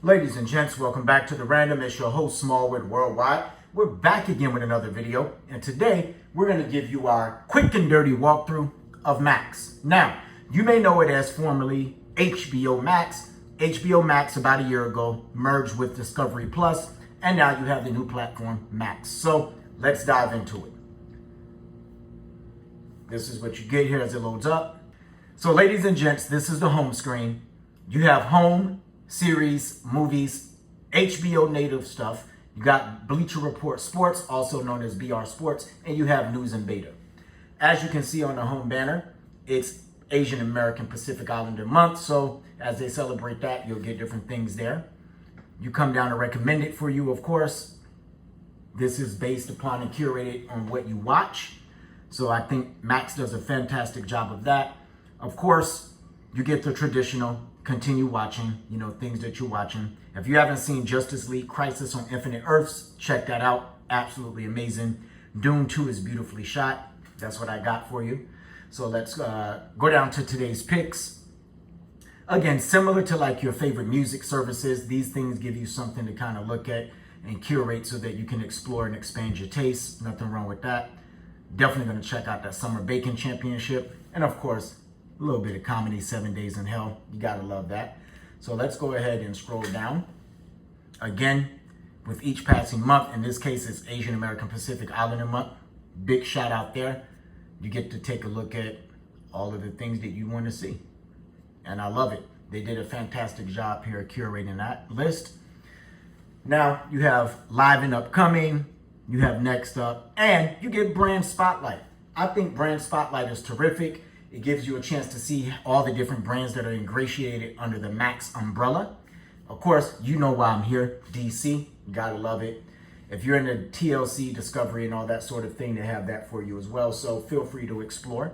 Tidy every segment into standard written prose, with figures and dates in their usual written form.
Ladies and gents, welcome back to The Random. It's your host, SmallwoodWorldWide. We're back again with another video, and today we're going to give you our quick and dirty walkthrough of Max. Now, you may know it as formerly HBO Max. HBO Max about a year ago merged with Discovery Plus, and now you have the new platform, Max. So let's dive into it. This is what you get here as it loads up. So ladies and gents, this is the home screen. You have home, series, movies, HBO native stuff. You got Bleacher Report Sports, also known as BR Sports, and you have news and beta. As you can see on the home banner, it's Asian American Pacific Islander month. So as they celebrate that, you'll get different things there. You come down to recommended for you, of course. This is based upon and curated on what you watch. So I think Max does a fantastic job of that. Of course, you get the traditional continue watching, things that you're watching. If you haven't seen Justice League Crisis on Infinite Earths, check that out. Absolutely amazing. Dune 2 is beautifully shot. That's what I got for you. So let's go down to today's picks. Again, similar to like your favorite music services, these things give you something to kind of look at and curate so that you can explore and expand your taste. Nothing wrong with that. Definitely going to check out that Summer Baking Championship. And of course, a little bit of comedy, 7 Days in Hell. You gotta love that. So let's go ahead and scroll down. Again, with each passing month, in this case, it's Asian American Pacific Islander month. Big shout out there. You get to take a look at all of the things that you want to see. And I love it. They did a fantastic job here curating that list. Now you have live and upcoming, you have next up, and you get brand spotlight. I think brand spotlight is terrific. It gives you a chance to see all the different brands that are ingratiated under the Max umbrella. Of course, you know why I'm here, DC. You gotta love it. If you're into TLC, Discovery, and all that sort of thing, they have that for you as well. So feel free to explore.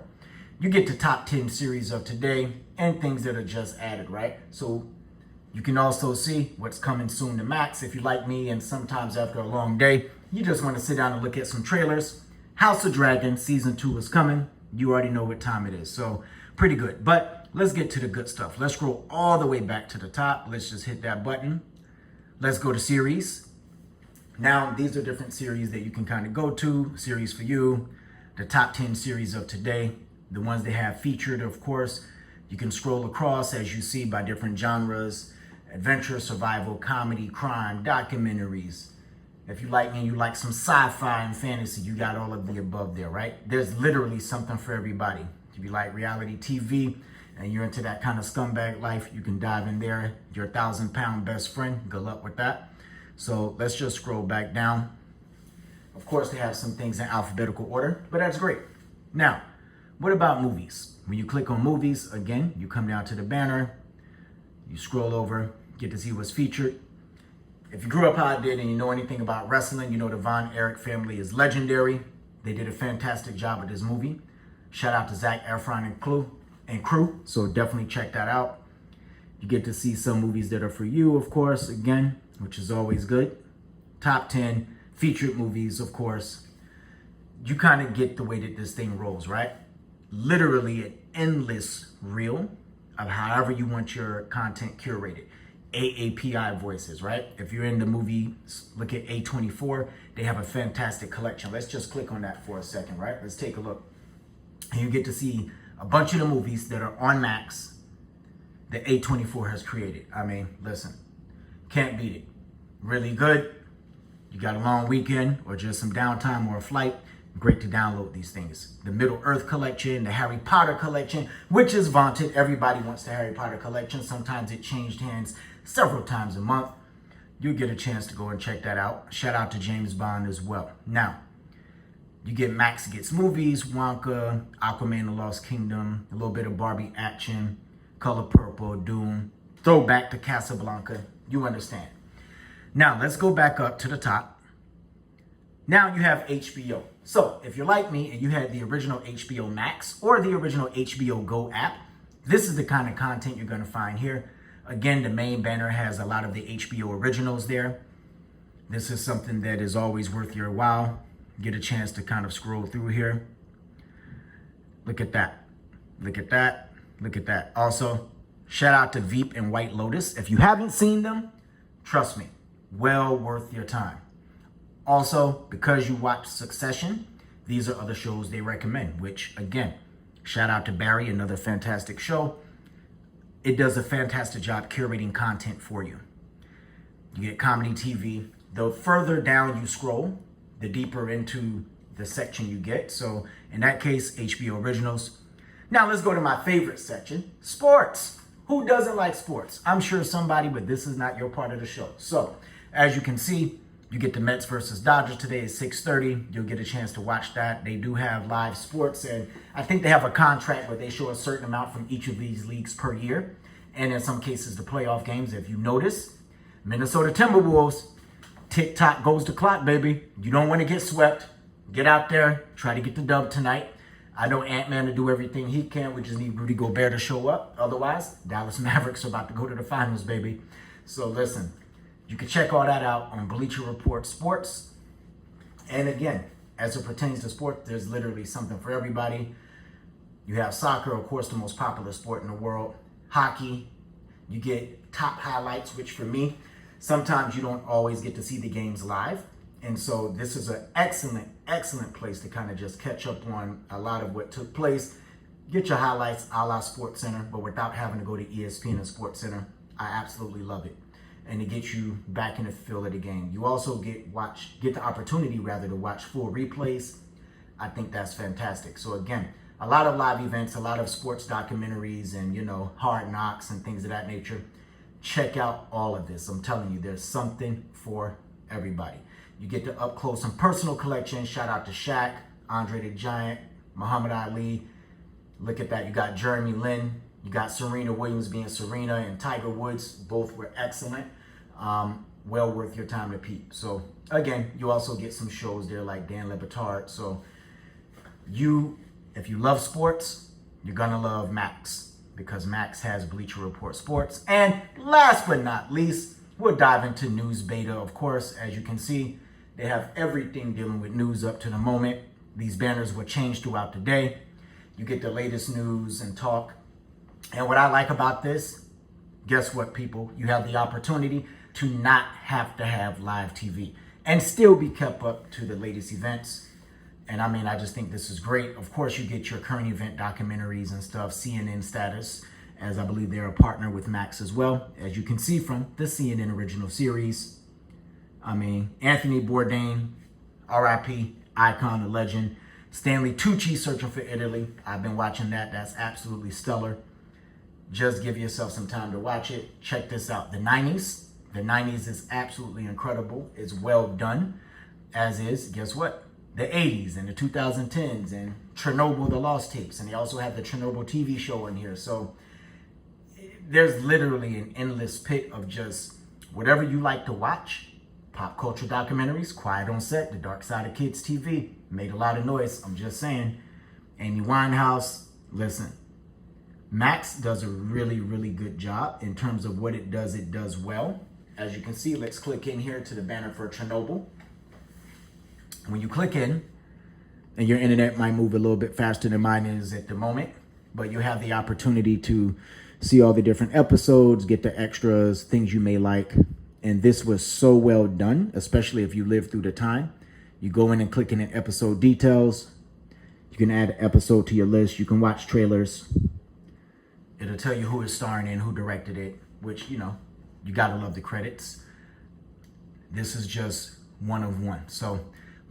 You get the top 10 series of today and things that are just added, right? So you can also see what's coming soon to Max. If you're like me and sometimes after a long day, you just want to sit down and look at some trailers. House of Dragon Season 2 is coming. You already know what time it is, so pretty good. But let's get to the good stuff. Let's scroll all the way back to the top. Let's just hit that button. Let's go to series. Now, these are different series that you can kind of go to. Series for you, the top 10 series of today, the ones they have featured, of course. You can scroll across, as you see, by different genres: adventure, survival, comedy, crime, documentaries. If you like me and you like some sci-fi and fantasy, you got all of the above there, right? There's literally something for everybody. If you like reality TV and you're into that kind of scumbag life, you can dive in there. Your 1,000-pound best friend, good luck with that. So let's just scroll back down. Of course, they have some things in alphabetical order, but that's great. Now, what about movies? When you click on movies, again, you come down to the banner, you scroll over, get to see what's featured. If you grew up how I did and you know anything about wrestling, you know the Von Erich family is legendary. They did a fantastic job with this movie. Shout out to Zac Efron and crew. So definitely check that out. You get to see some movies that are for you, of course, again, which is always good. Top 10 featured movies, of course. You kind of get the way that this thing rolls, right? Literally an endless reel of however you want your content curated. AAPI voices, right? If you're in the movie, look at A24. They have a fantastic collection. Let's just click on that for a second, right? Let's take a look. And you get to see a bunch of the movies that are on Max that A24 has created. I mean, listen, can't beat it. Really good. You got a long weekend or just some downtime or a flight, great to download these things. The Middle Earth collection, the Harry Potter collection, which is vaunted. Everybody wants the Harry Potter collection. Sometimes it changed hands several times a month. You'll get a chance to go and check that out. Shout out to James Bond as well. Now, you get Max Gets Movies, Wonka, Aquaman, The Lost Kingdom, a little bit of Barbie action, Color Purple, Doom, throwback to Casablanca. You understand. Now, let's go back up to the top. Now you have HBO. So if you're like me and you had the original HBO Max or the original HBO Go app, this is the kind of content you're going to find here. Again, the main banner has a lot of the HBO originals there. This is something that is always worth your while. Get a chance to kind of scroll through here. Look at that. Look at that. Look at that. Also, shout out to Veep and White Lotus. If you haven't seen them, Trust me, well worth your time. Also, because you watch Succession, these are other shows they recommend, which again, shout out to Barry, another fantastic show. It does a fantastic job curating content for you. You get comedy TV. The further down you scroll, the deeper into the section you get. So in that case, HBO Originals. Now let's go to my favorite section, sports. Who doesn't like sports? I'm sure somebody, but this is not your part of the show. So as you can see, you get the Mets versus Dodgers today at 6:30. You'll get a chance to watch that. They do have live sports, and I think they have a contract where they show a certain amount from each of these leagues per year. And in some cases, the playoff games. If you notice, Minnesota Timberwolves, tick-tock goes the clock, baby. You don't want to get swept. Get out there. Try to get the dub tonight. I know Ant-Man to do everything he can. We just need Rudy Gobert to show up. Otherwise, Dallas Mavericks are about to go to the finals, baby. So listen, you can check all that out on Bleacher Report Sports. And again, as it pertains to sports, there's literally something for everybody. You have soccer, of course, the most popular sport in the world. Hockey, you get top highlights, which for me, sometimes you don't always get to see the games live. And so this is an excellent, excellent place to kind of just catch up on a lot of what took place. Get your highlights a la Sports Center, but without having to go to ESPN and Sports Center. I absolutely love it. And it gets you back in the feel of the game. You also get the opportunity rather to watch full replays. I think that's fantastic. So again, a lot of live events, a lot of sports documentaries and, Hard Knocks and things of that nature. Check out all of this. I'm telling you, there's something for everybody. You get the up close and personal collection. Shout out to Shaq, Andre the Giant, Muhammad Ali. Look at that. You got Jeremy Lin. You got Serena Williams being Serena, and Tiger Woods. Both were excellent. Well worth your time to peep. So again, you also get some shows there like Dan Le Batard. So if you love sports, you're gonna love Max, because Max has Bleacher Report Sports. And last but not least, we'll dive into News Beta. Of course, as you can see, they have everything dealing with news up to the moment. These banners will change throughout the day. You get the latest news and talk. And what I like about this, guess what, people? You have the opportunity to not have to have live TV and still be kept up to the latest events. And I just think this is great. Of course, you get your current event documentaries and stuff, CNN status, as I believe they're a partner with Max as well, as you can see from the CNN original series. Anthony Bourdain, RIP, icon, a legend. Stanley Tucci, Searching for Italy. I've been watching that. That's absolutely stellar. Just give yourself some time to watch it. Check this out. The 90s. The 90s is absolutely incredible. It's well done, as is, guess what? The 80s and the 2010s and Chernobyl, the Lost Tapes. And they also have the Chernobyl TV show in here. So there's literally an endless pit of just whatever you like to watch. Pop culture documentaries, Quiet on Set, The Dark Side of Kids TV. Made a lot of noise, I'm just saying. Amy Winehouse, listen. Max does a really, really good job in terms of what it does well. As you can see, let's click in here to the banner for Chernobyl. When you click in, and your internet might move a little bit faster than mine is at the moment, but you have the opportunity to see all the different episodes, get the extras, things you may like. And this was so well done, especially if you live through the time. You go in and click in episode details. You can add an episode to your list. You can watch trailers. It'll tell you who is starring in, who directed it, which, you gotta love the credits. This is just one of one. So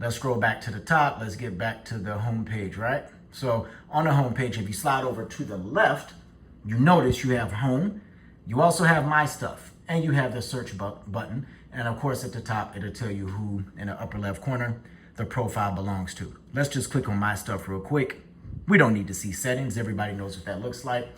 let's scroll back to the top. Let's get back to the home page, right? So on the home page, if you slide over to the left, you notice you have home. You also have my stuff. And you have the search button. And of course, at the top, it'll tell you who in the upper left corner the profile belongs to. Let's just click on my stuff real quick. We don't need to see settings. Everybody knows what that looks like.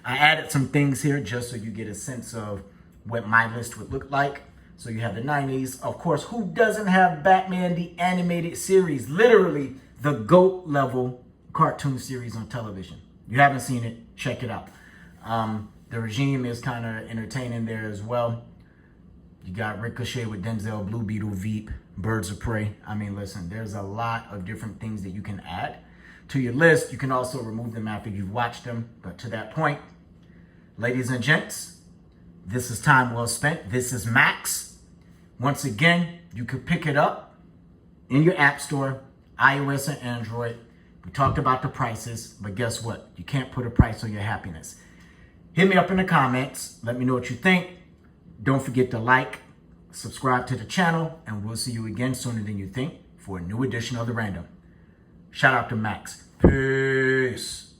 I added some things here just so you get a sense of what my list would look like. So you have the 90s. Of course, who doesn't have Batman the Animated Series? Literally the GOAT level cartoon series on television. You haven't seen it, check it out. The Regime is kind of entertaining there as well. You got Ricochet with Denzel, Blue Beetle, Veep, Birds of Prey. Listen, there's a lot of different things that you can add to your list. You can also remove them after you've watched them. But to that point, ladies and gents, this is time well spent. This is Max. Once again, you can pick it up in your app store, iOS and Android. We talked about the prices, but guess what? You can't put a price on your happiness. Hit me up in the comments. Let me know what you think. Don't forget to like, subscribe to the channel, and we'll see you again sooner than you think for a new edition of The Random. Shout out to Max. Peace.